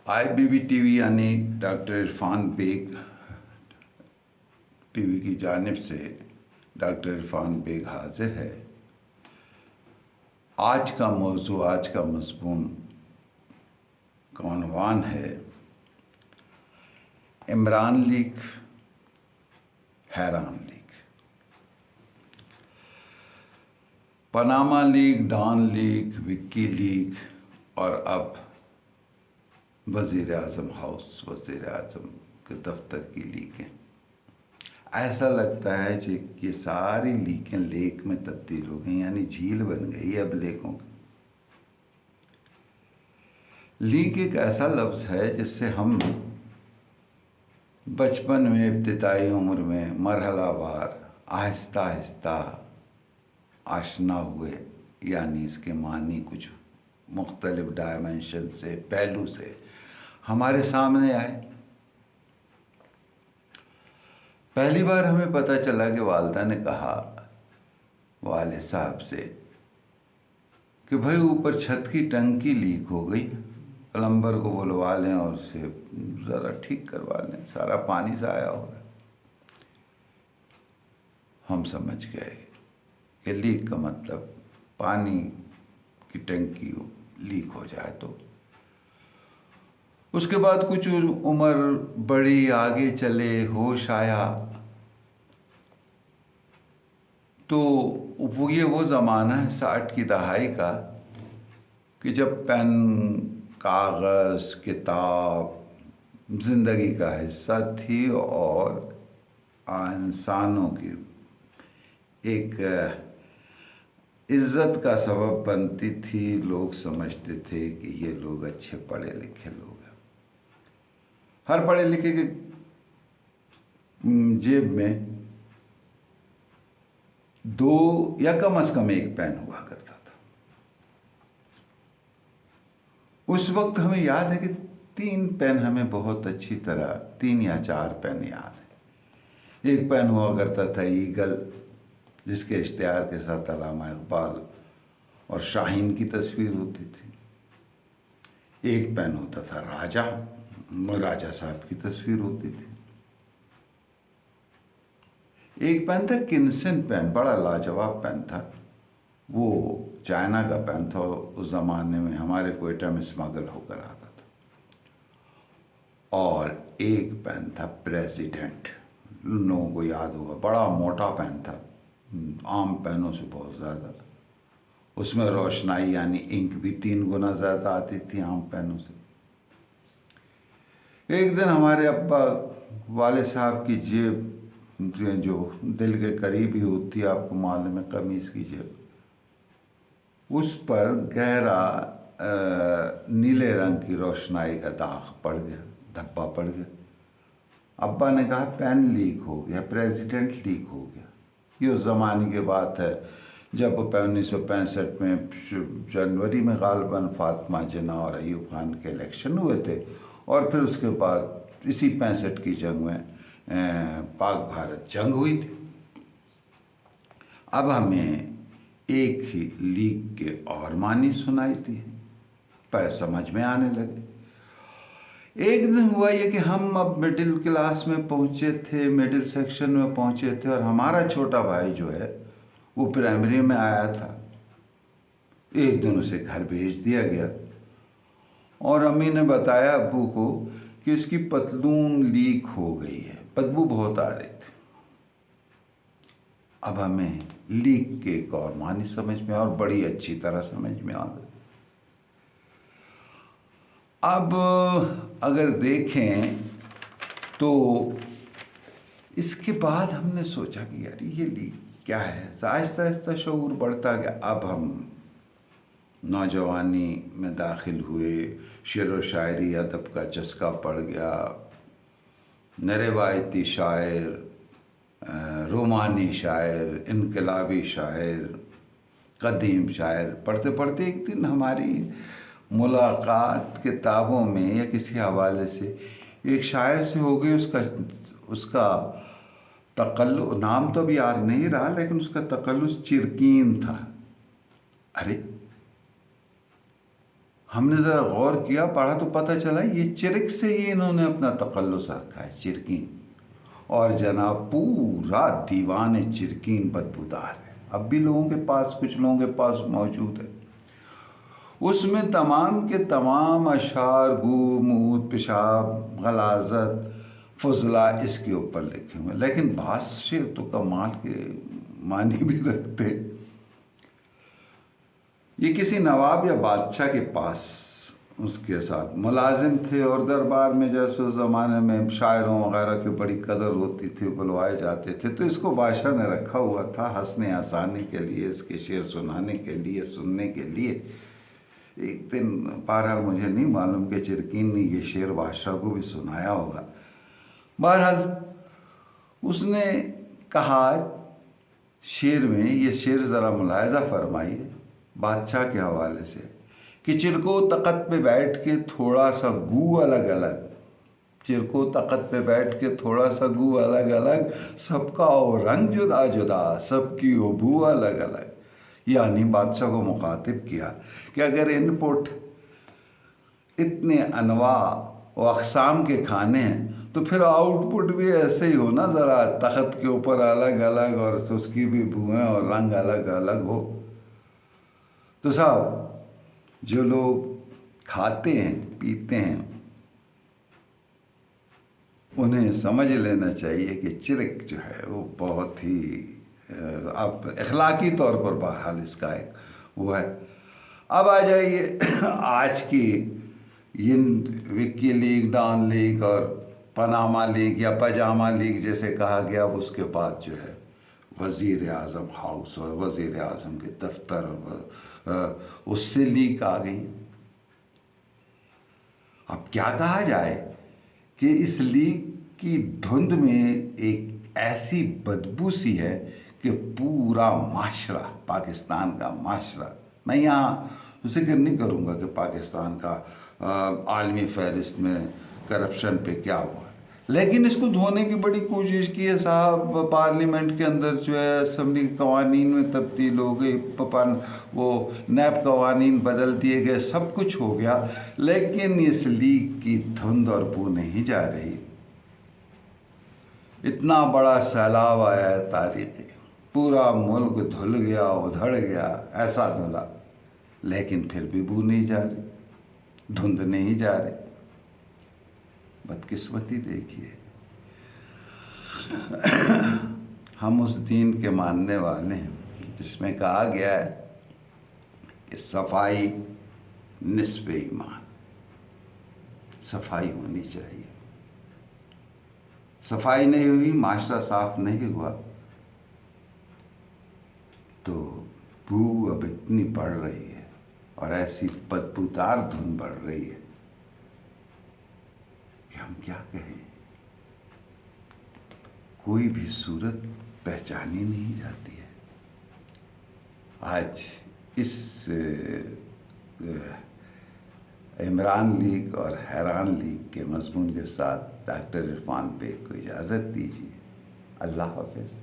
IBB TV यानी doctor Irfan bag TV की जानिब से डॉक्टर इरफान बेग हाजिर है। आज का मौजू, आज का मज़मून का उन्वान है इमरान लीक, हैरान leak. Panama leak, Dawn leak, Wiki leak और अब वज़ीर आज़म हाउस, वज़ीर आज़म के दफ्तर की लीकें। ऐसा लगता है कि ये सारी लीकें लेक में तब्दील हो गई, यानी झील बन गई अब लेकों की। लीक एक ऐसा लफ्ज़ है जिससे हम बचपन में, इब्तिदाई उम्र में मरहलावार आहिस्ता आहिस्ता आशना हुए, यानी इसके मानी कुछ मुख्तलिफ डायमेंशन से, पहलू से हमारे सामने आए। पहली बार हमें पता चला कि वालिदा ने कहा वाले साहब से कि भाई ऊपर छत की टंकी लीक हो गई, प्लम्बर को बुलवा लें और उसे ज़रा ठीक करवा लें, सारा पानी ज़ाया हो रहा है। हम समझ गए कि लीक का मतलब पानी की टंकी लीक हो जाए। तो उसके बाद कुछ उम्र बढ़ी, आगे चले, होश आया तो वो ज़माना है 60 की दहाई का कि जब पेन, कागज़, किताब ज़िंदगी का हिस्सा थी और इंसानों की एक इज़्ज़त का सबब बनती थी। लोग समझते थे कि ये लोग अच्छे पढ़े लिखे लोग हैं। हर पढ़े लिखे के जेब में 2 या कम से कम 1 पेन हुआ करता था। उस वक्त हमें याद है कि 3 पेन हमें बहुत अच्छी तरह, 3 या 4 पेन याद है। एक पेन हुआ करता था ईगल, जिसके इश्तिहार के साथ अल्लामा इकबाल और शाहीन की तस्वीर होती थी। एक पेन होता था राजा साहब की तस्वीर होती थी। एक पेन था किन्सन पेन, बड़ा लाजवाब पेन था। वो चाइना का पेन था, उस ज़माने में हमारे कोयटा में स्मगल होकर आता था। और एक पेन था प्रेसिडेंट, लोगों को याद होगा, बड़ा मोटा पेन था, आम पेनों से बहुत ज़्यादा। उसमें रोशनाई यानी इंक भी 3 गुना ज़्यादा आती थी आम पेनों से। एक दिन हमारे अब्बा वाले साहब की जेब जो दिल के करीब ही होती है, आपको मालूम है, कमीज़ की जेब, उस पर गहरा नीले रंग की रोशनाई का दाग पड़ गया, धब्बा पड़ गया। अब्बा ने कहा पेन लीक हो गया, प्रेसिडेंट लीक हो गया। ये उस ज़माने की बात है जब 1965 में जनवरी में गालिबन फातिमा जिन्ना और अयूब खान के इलेक्शन हुए थे, और फिर उसके बाद इसी 65 की जंग में पाक भारत जंग हुई थी। अब हमें एक ही लीक के और मानी सुनाई थी, पर समझ में आने लगे। एक दिन हुआ ये कि हम अब मिडिल क्लास में पहुंचे थे, मिडिल सेक्शन में पहुंचे थे, और हमारा छोटा भाई जो है वो प्राइमरी में आया था। एक दिन उसे घर भेज दिया गया और अम्मी ने बताया अब्बू को कि इसकी पतलून लीक हो गई है, बदबू बहुत आ रही थी। अब हमें लीक के एक और मानी समझ में, और बड़ी अच्छी तरह समझ में आ गई। अब अगर देखें तो इसके बाद हमने सोचा कि यार ये लीक क्या है। आहिस्ता आहिस्ता शऊर बढ़ता गया। अब हम नौजवानी में दाखिल हुए, शेर व शायरी अदब का चस्का पड़ गया, रवायती शायर, रोमानी शायर, इनकलाबी शायर, कदीम शायर पढ़ते पढ़ते एक दिन हमारी मुलाकात किताबों में या किसी हवाले से एक शायर से हो गई। उसका तकल्लुस, नाम तो अभी याद नहीं रहा, लेकिन उसका तकल्लुस चिरकीन था। अरे ہم نے ذرا غور کیا، پڑھا تو پتہ چلا یہ چرک سے ہی انہوں نے اپنا تخلص رکھا ہے، چرکین. اور جناب پورا دیوان چرکین بدبودار ہے، اب بھی لوگوں کے پاس، کچھ لوگوں کے پاس موجود ہے. اس میں تمام کے تمام اشعار، گو، مود، پیشاب، غلاظت، فضلہ اس کے اوپر لکھے ہوئے. لیکن بعض شعر تو کمال کے معنی بھی رکھتے. یہ کسی نواب یا بادشاہ کے پاس اس کے ساتھ ملازم تھے، اور دربار میں جیسے اس زمانے میں شاعروں وغیرہ کی بڑی قدر ہوتی تھی، بلوائے جاتے تھے، تو اس کو بادشاہ نے رکھا ہوا تھا ہنسنے ہنسانے کے لیے، اس کے شعر سنانے کے لیے، سننے کے لیے. ایک دن بہرحال مجھے نہیں معلوم کہ چرکین نے یہ شعر بادشاہ کو بھی سنایا ہوگا. بہرحال اس نے کہا شعر میں، یہ شعر ذرا ملاحظہ فرمائیے بادشاہ کے حوالے سے، کہ چرکو تخت پہ بیٹھ کے تھوڑا سا گو الگ الگ، چرکو تخت پہ بیٹھ کے تھوڑا سا گو الگ الگ، سب کا او رنگ جدا جدا، سب کی او بو الگ الگ. یعنی بادشاہ کو مخاطب کیا کہ اگر ان پٹ اتنے انواع و اقسام کے کھانے ہیں تو پھر آؤٹ پٹ بھی ایسے ہی ہو نا، ذرا تخت کے اوپر الگ الگ اور اس کی بھی بوئیں اور رنگ الگ الگ ہو. تو صاحب جو لوگ کھاتے ہیں پیتے ہیں انہیں سمجھ لینا چاہیے کہ چرک جو ہے وہ بہت ہی اب اخلاقی طور پر بہرحال اس کا ایک وہ ہے. اب آ جائیے آج کی وکی لیگ، ڈان لیگ اور پاناما لیگ یا پاجامہ لیگ جیسے کہا گیا، اب اس کے بعد جو ہے وزیر اعظم ہاؤس اور وزیر اعظم کے دفتر اور اس سے لیگ آ گئی. اب کیا کہا جائے کہ اس لیگ کی دھند میں ایک ایسی بدبو سی ہے کہ پورا معاشرہ، پاکستان کا معاشرہ، میں یہاں ذکر نہیں کروں گا کہ پاکستان کا عالمی فہرست میں کرپشن پہ کیا ہوا، لیکن اس کو دھونے کی بڑی کوشش کی ہے صاحب. پارلیمنٹ کے اندر جو ہے اسمبلی کے قوانین میں تبدیل ہو گئی، وہ نیب قوانین بدل دیے گئے، سب کچھ ہو گیا، لیکن اس لیگ کی دھند اور بو نہیں جا رہی. اتنا بڑا سیلاب آیا ہے تاریخی، پورا ملک دھل گیا، ادھڑ گیا، ایسا دھلا، لیکن پھر بھی بو نہیں جا رہی، دھند نہیں جا رہی. بدقسمتی دیکھیے. ہم اس دین کے ماننے والے ہیں جس میں کہا گیا ہے کہ صفائی نصف ایمان، صفائی ہونی چاہیے. صفائی نہیں ہوئی، معاشرہ صاف نہیں ہوا تو بو اب اتنی بڑھ رہی ہے اور ایسی بدبودار دھن بڑھ رہی ہے کہ ہم کیا کہیں. کوئی بھی صورت پہچانی نہیں جاتی ہے. آج اس عمران لیگ اور حیران لیگ کے مضمون کے ساتھ ڈاکٹر عرفان بیگ کو اجازت دیجیے. اللہ حافظ.